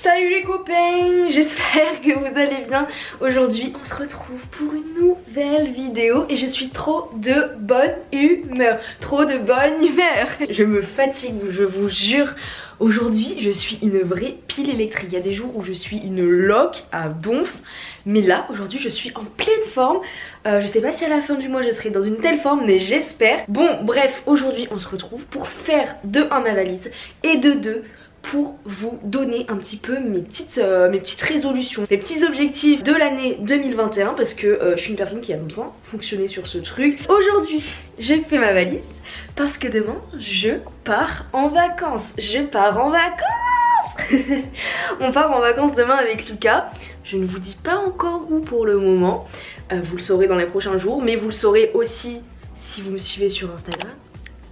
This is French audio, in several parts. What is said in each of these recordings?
Salut les copains, j'espère que vous allez bien. Aujourd'hui on se retrouve pour une nouvelle vidéo et je suis trop de bonne humeur. Je me fatigue, je vous jure. Aujourd'hui je suis une vraie pile électrique. Il y a des jours où je suis une loque à donf, mais là aujourd'hui je suis en pleine forme. Je sais pas si à la fin du mois je serai dans une telle forme, mais j'espère. Bon bref, aujourd'hui on se retrouve pour faire de 1 ma valise et de 2 pour vous donner un petit peu mes petites résolutions, mes petits objectifs de l'année 2021 parce que je suis une personne qui aime bien fonctionner sur ce truc. Aujourd'hui j'ai fait ma valise parce que demain je pars en vacances. On part en vacances demain avec Lucas. Je ne vous dis pas encore où pour le moment, vous le saurez dans les prochains jours, mais vous le saurez aussi si vous me suivez sur Instagram.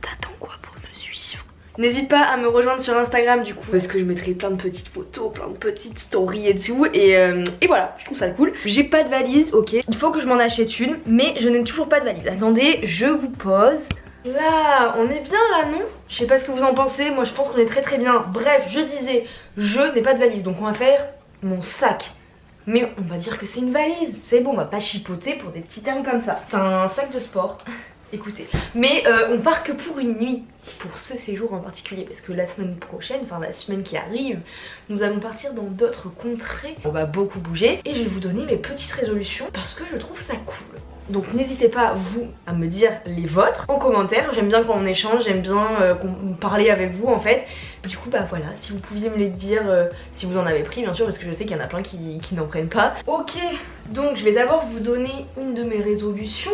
T'attends quoi pour me suivre? N'hésite pas à me rejoindre sur Instagram du coup, parce que je mettrai plein de petites photos, plein de petites stories et tout, et voilà, je trouve ça cool. J'ai pas de valise, ok, il faut que je m'en achète une, mais je n'ai toujours pas de valise. Attendez, je vous pose. Là, on est bien là, non? Je sais pas ce que vous en pensez, moi je pense qu'on est très bien. Bref, je disais, je n'ai pas de valise, donc on va faire mon sac. Mais on va dire que c'est une valise, c'est bon, on va pas chipoter pour des petits termes comme ça. C'est un sac de sport, écoutez. Mais on part que pour une nuit, pour ce séjour en particulier, parce que la semaine prochaine, enfin la semaine qui arrive, nous allons partir dans d'autres contrées. On va beaucoup bouger et je vais vous donner mes petites résolutions parce que je trouve ça cool. Donc n'hésitez pas vous à me dire les vôtres en commentaire. J'aime bien quand on échange, j'aime bien parler avec vous en fait. Du coup bah voilà, si vous pouviez me les dire si vous en avez pris bien sûr, parce que je sais qu'il y en a plein qui n'en prennent pas. Ok, donc je vais d'abord vous donner une de mes résolutions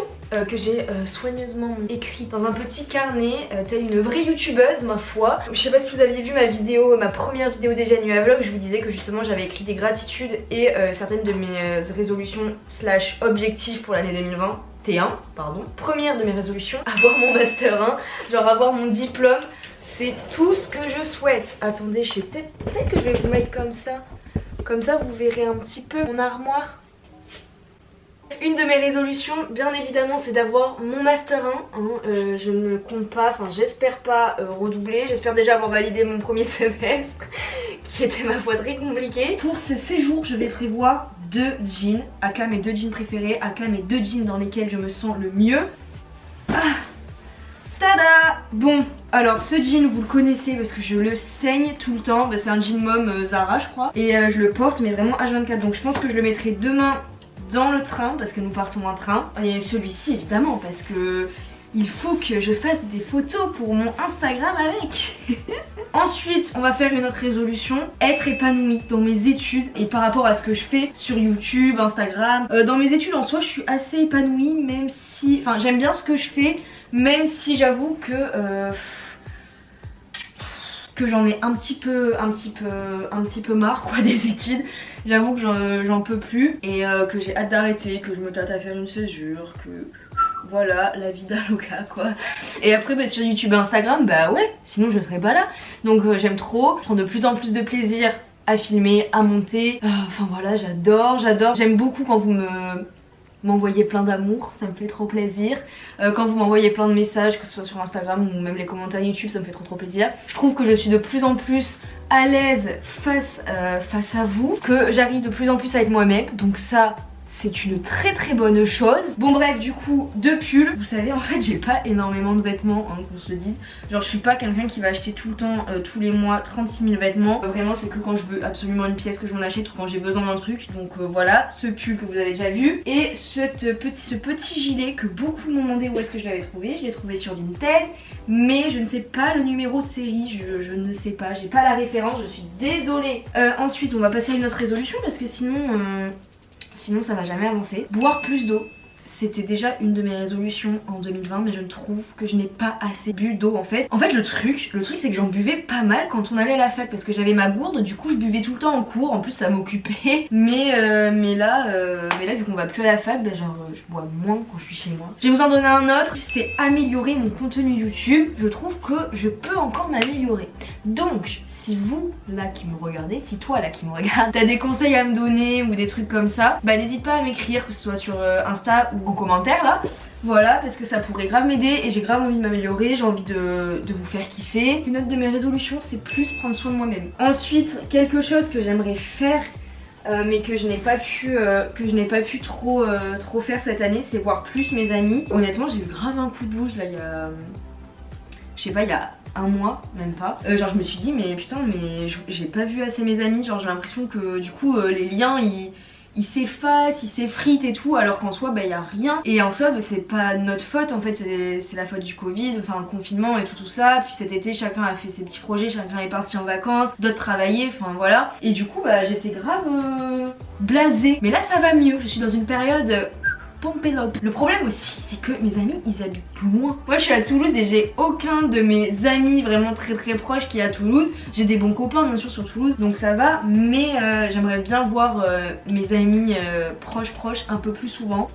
que j'ai soigneusement écrite dans un petit carnet, telle une vraie youtubeuse ma foi. Je sais pas si vous aviez vu ma vidéo, ma première vidéo des Janua Vlog, je vous disais que justement j'avais écrit des gratitudes et certaines de mes résolutions slash objectifs pour l'année 2021, pardon. Première de mes résolutions, avoir mon master 1, genre avoir mon diplôme, c'est tout ce que je souhaite. Attendez, je sais peut-être que je vais vous mettre comme ça vous verrez un petit peu mon armoire. Une de mes résolutions, bien évidemment, c'est d'avoir mon master 1. Je ne compte pas, enfin j'espère pas redoubler. J'espère déjà avoir validé mon premier semestre, qui était ma foi très compliqué. Pour ce séjour, je vais prévoir 2 jeans, aka mes 2 jeans préférés, aka mes 2 jeans dans lesquels je me sens le mieux. Ah, tada! Bon, alors ce jean vous le connaissez parce que je le saigne tout le temps. Bah, c'est un jean mom Zara je crois. Et je le porte mais vraiment H24. Donc je pense que je le mettrai demain dans le train parce que nous partons en train. Et celui-ci évidemment parce que il faut que je fasse des photos pour mon Instagram avec. Ensuite on va faire une autre résolution, être épanouie dans mes études et par rapport à ce que je fais sur YouTube, Instagram. Dans mes études en soi je suis assez épanouie même si... Enfin j'aime bien ce que je fais même si j'avoue que j'en ai un petit peu marre quoi des études. J'avoue que j'en peux plus et que j'ai hâte d'arrêter, que je me tâte à faire une césure, que voilà la vida loca quoi. Et après bah, sur YouTube et Instagram bah ouais, sinon je serais pas là. Donc j'aime trop, je prends de plus en plus de plaisir à filmer, à monter. Enfin voilà, j'adore. J'aime beaucoup quand vous m'envoyez plein d'amour, ça me fait trop plaisir. Quand vous m'envoyez plein de messages, que ce soit sur Instagram ou même les commentaires YouTube, ça me fait trop plaisir. Je trouve que je suis de plus en plus à l'aise face à vous, que j'arrive de plus en plus à être moi-même, donc ça c'est une très bonne chose. Bon bref, du coup 2 pulls. Vous savez en fait j'ai pas énormément de vêtements hein, qu'on se le dise. Genre je suis pas quelqu'un qui va acheter tout le temps, tous les mois 36 000 vêtements. Vraiment c'est que quand je veux absolument une pièce que je m'en achète ou quand j'ai besoin d'un truc. Donc voilà, ce pull que vous avez déjà vu. Et ce petit gilet que beaucoup m'ont demandé où est-ce que je l'avais trouvé. Je l'ai trouvé sur Vinted, mais je ne sais pas le numéro de série, je ne sais pas, j'ai pas la référence, je suis désolée. Ensuite on va passer à une autre résolution parce que sinon ça va jamais avancer. Boire plus d'eau. C'était déjà une de mes résolutions en 2020 mais je trouve que je n'ai pas assez bu d'eau en fait. En fait le truc c'est que j'en buvais pas mal quand on allait à la fac parce que j'avais ma gourde, du coup je buvais tout le temps en cours, en plus ça m'occupait. Mais là vu qu'on va plus à la fac, bah, genre je bois moins quand je suis chez moi. Je vais vous en donner un autre, c'est améliorer mon contenu YouTube. Je trouve que je peux encore m'améliorer. Donc si vous là qui me regardez, si toi là qui me regarde, t'as des conseils à me donner ou des trucs comme ça, bah n'hésite pas à m'écrire, que ce soit sur Insta ou en commentaire là. Voilà, parce que ça pourrait grave m'aider et j'ai grave envie de m'améliorer, j'ai envie de vous faire kiffer. Une autre de mes résolutions, c'est plus prendre soin de moi-même. Ensuite, quelque chose que j'aimerais faire mais que je n'ai pas pu trop faire cette année, c'est voir plus mes amis. Honnêtement, j'ai eu grave un coup de blues là il y a... Je sais pas, il y a un mois, même pas. Genre je me suis dit mais putain mais j'ai pas vu assez mes amis, genre j'ai l'impression que du coup les liens ils s'effacent, ils s'effritent et tout, alors qu'en soi bah y a rien. Et en soi bah, c'est pas notre faute en fait, c'est la faute du Covid, enfin le confinement et tout ça. Puis cet été chacun a fait ses petits projets, chacun est parti en vacances, d'autres travaillaient, enfin voilà. Et du coup bah j'étais grave blasée. Mais là ça va mieux, je suis dans une période pompé up. Le problème aussi c'est que mes amis ils habitent loin. Moi je suis à Toulouse et j'ai aucun de mes amis vraiment très proches qui est à Toulouse. J'ai des bons copains bien sûr sur Toulouse donc ça va, mais j'aimerais bien voir mes amis proches un peu plus souvent.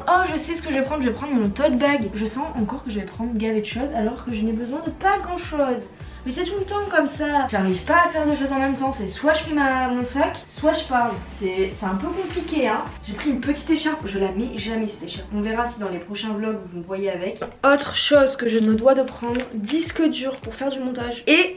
Oh je sais ce que je vais prendre mon tote bag. Je sens encore que je vais prendre gavé de choses alors que je n'ai besoin de pas grand chose. Mais c'est tout le temps comme ça. J'arrive pas à faire deux choses en même temps. C'est soit je fais mon sac, soit je parle. C'est un peu compliqué hein. J'ai pris une petite écharpe. Je la mets jamais cette écharpe. On verra si dans les prochains vlogs vous me voyez avec. Autre chose que je me dois de prendre, disque dur pour faire du montage. Et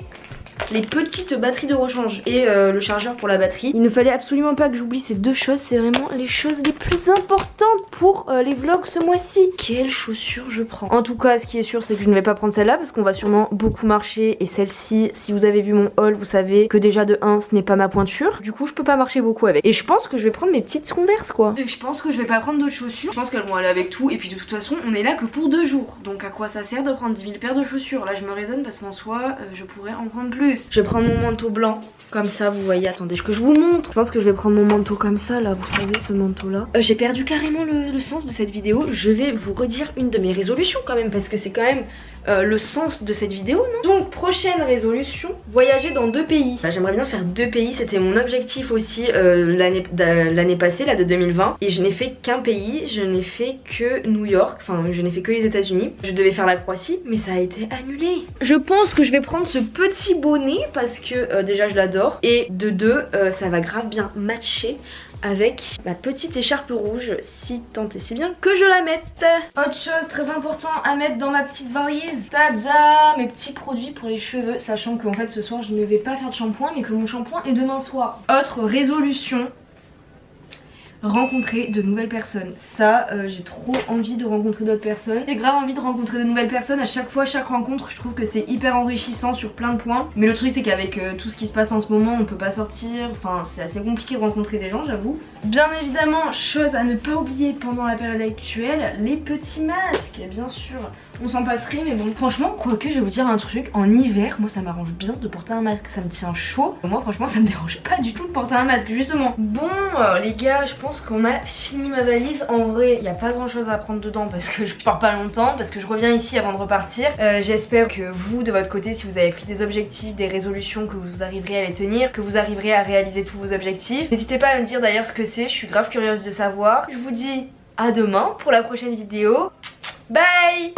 les petites batteries de rechange et le chargeur pour la batterie. Il ne fallait absolument pas que j'oublie ces deux choses. C'est vraiment les choses les plus importantes pour les vlogs ce mois-ci. Quelles chaussures je prends? En tout cas ce qui est sûr c'est que je ne vais pas prendre celle-là parce qu'on va sûrement beaucoup marcher. Et celle-ci, si vous avez vu mon haul, vous savez que déjà de 1 ce n'est pas ma pointure. Du coup je peux pas marcher beaucoup avec. Et je pense que je vais prendre mes petites Converse quoi. Et je pense que je vais pas prendre d'autres chaussures. Je pense qu'elles vont aller avec tout. Et puis de toute façon on est là que pour 2 jours. Donc à quoi ça sert de prendre 10 000 paires de chaussures? Là je me raisonne parce qu'en soi je pourrais en prendre plus. Je vais prendre mon manteau blanc comme ça, vous voyez, attendez que je vous montre. Je pense que je vais prendre mon manteau comme ça là, vous savez ce manteau là. J'ai perdu carrément le sens de cette vidéo. Je vais vous redire une de mes résolutions quand même parce que c'est quand même le sens de cette vidéo, non? Donc prochaine résolution, voyager dans 2 pays. J'aimerais bien faire 2 pays, c'était mon objectif aussi l'année passée, là de 2020. Et je n'ai fait qu'un pays, je n'ai fait que New York, enfin je n'ai fait que les États-Unis. Je devais faire la Croatie, mais ça a été annulé. Je pense que je vais prendre ce petit bonnet parce que déjà je l'adore. Et de 2, ça va grave bien matcher avec ma petite écharpe rouge, si tant et si bien que je la mette. Autre chose très important à mettre dans ma petite valise, tada, mes petits produits pour les cheveux, sachant qu'en fait ce soir je ne vais pas faire de shampoing mais que mon shampoing est demain soir. Autre résolution, rencontrer de nouvelles personnes. Ça j'ai trop envie de rencontrer d'autres personnes. J'ai grave envie de rencontrer de nouvelles personnes. À chaque fois, chaque rencontre, je trouve que c'est hyper enrichissant sur plein de points. Mais le truc c'est qu'avec tout ce qui se passe en ce moment, on peut pas sortir. Enfin c'est assez compliqué de rencontrer des gens, j'avoue. Bien évidemment, chose à ne pas oublier pendant la période actuelle, les petits masques. Bien sûr, on s'en passerait mais bon. Franchement, quoique je vais vous dire un truc, en hiver, moi ça m'arrange bien de porter un masque. Ça me tient chaud. Moi franchement ça me dérange pas du tout de porter un masque, justement. Bon les gars, je pense qu'on a fini ma valise. En vrai il n'y a pas grand chose à prendre dedans parce que je pars pas longtemps, parce que je reviens ici avant de repartir. J'espère que vous de votre côté, si vous avez pris des objectifs, des résolutions, que vous arriverez à les tenir, que vous arriverez à réaliser tous vos objectifs. N'hésitez pas à me dire d'ailleurs ce que c'est, je suis grave curieuse de savoir. Je vous dis à demain pour la prochaine vidéo. Bye.